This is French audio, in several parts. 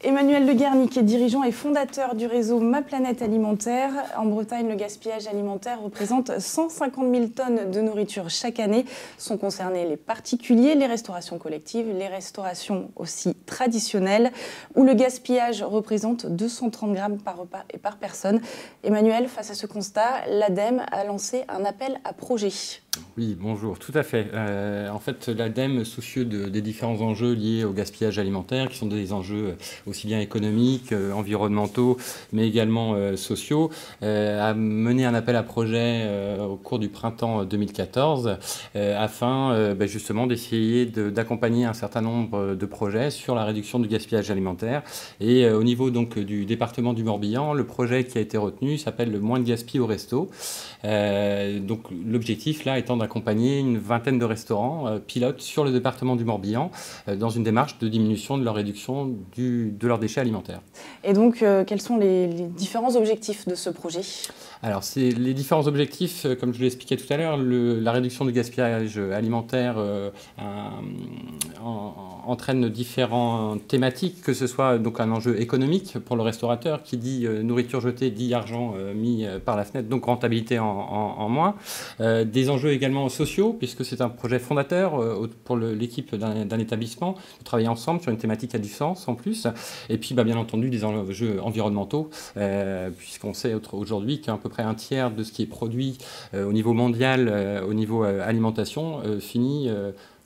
Emmanuel Le Guernic est dirigeant et fondateur du réseau Ma Planète Alimentaire. En Bretagne, le gaspillage alimentaire représente 150 000 tonnes de nourriture chaque année. Sont concernés les particuliers, les restaurations collectives, les restaurations aussi traditionnelles, où le gaspillage représente 230 grammes par repas et par personne. Emmanuel, face à ce constat, l'ADEME a lancé un appel à projet. Oui, bonjour, tout à fait. En fait, l'ADEME, soucieux des différents enjeux liés au gaspillage alimentaire, qui sont des enjeux aussi bien économiques, environnementaux, mais également sociaux, a mené un appel à projet au cours du printemps 2014 afin justement d'essayer d'accompagner un certain nombre de projets sur la réduction du gaspillage alimentaire. Et au niveau donc du département du Morbihan, le projet qui a été retenu s'appelle le Moins de gaspillage au resto. Donc l'objectif là étant d'accompagner une vingtaine de restaurants pilotes sur le département du Morbihan dans une démarche de diminution de leur réduction de leurs déchets alimentaires. Et donc, quels sont les différents objectifs de ce projet ? Alors, les différents objectifs, comme je l'ai expliqué tout à l'heure, la réduction du gaspillage alimentaire entraîne différentes thématiques, que ce soit donc un enjeu économique pour le restaurateur qui dit nourriture jetée, dit argent mis par la fenêtre, donc rentabilité en moins. Des enjeux également sociaux, puisque c'est un projet fondateur pour l'équipe d'un établissement, de travailler ensemble sur une thématique qui a du sens en plus. Et puis, bien entendu, des enjeux environnementaux, puisqu'on sait aujourd'hui qu'à peu près un tiers de ce qui est produit au niveau mondial, au niveau alimentation, finit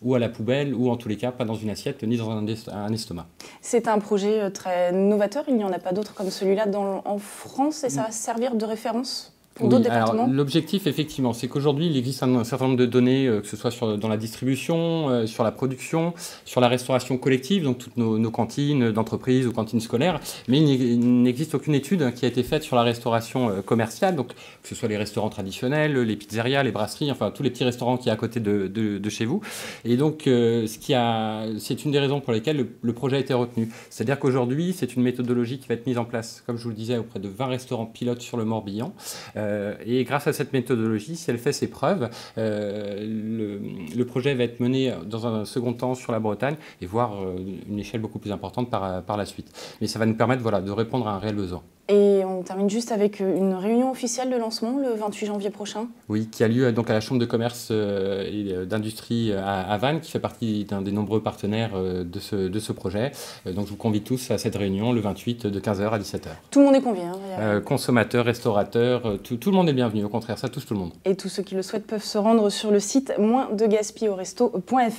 ou à la poubelle, ou en tous les cas pas dans une assiette, ni dans un estomac. C'est un projet très novateur, il n'y en a pas d'autres comme celui-là en France, et ça va servir de référence pour d'autres départements ? L'objectif, effectivement, c'est qu'aujourd'hui, il existe un certain nombre de données, que ce soit dans la distribution, sur la production, sur la restauration collective, donc toutes nos cantines d'entreprise ou cantines scolaires, mais il n'existe aucune étude qui a été faite sur la restauration commerciale, donc que ce soit les restaurants traditionnels, les pizzerias, les brasseries, enfin tous les petits restaurants qui sont à côté de chez vous. Et donc, c'est une des raisons pour lesquelles le projet a été retenu. C'est-à-dire qu'aujourd'hui, c'est une méthodologie qui va être mise en place, comme je vous le disais, auprès de 20 restaurants pilotes sur le Morbihan. Et grâce à cette méthodologie, si elle fait ses preuves, le projet va être mené dans un second temps sur la Bretagne et voir une échelle beaucoup plus importante par la suite. Mais ça va nous permettre de répondre à un réel besoin. Et on termine juste avec une réunion officielle de lancement le 28 janvier prochain. Oui, qui a lieu donc à la Chambre de commerce et d'industrie à Vannes, qui fait partie d'un des nombreux partenaires de ce projet. Donc je vous convie tous à cette réunion le 28 de 15h à 17h. Tout le monde est convié. Consommateurs, restaurateurs, tout le monde est bienvenu. Au contraire, ça touche tout le monde. Et tous ceux qui le souhaitent peuvent se rendre sur le site moinddegaspilleauresto.fr.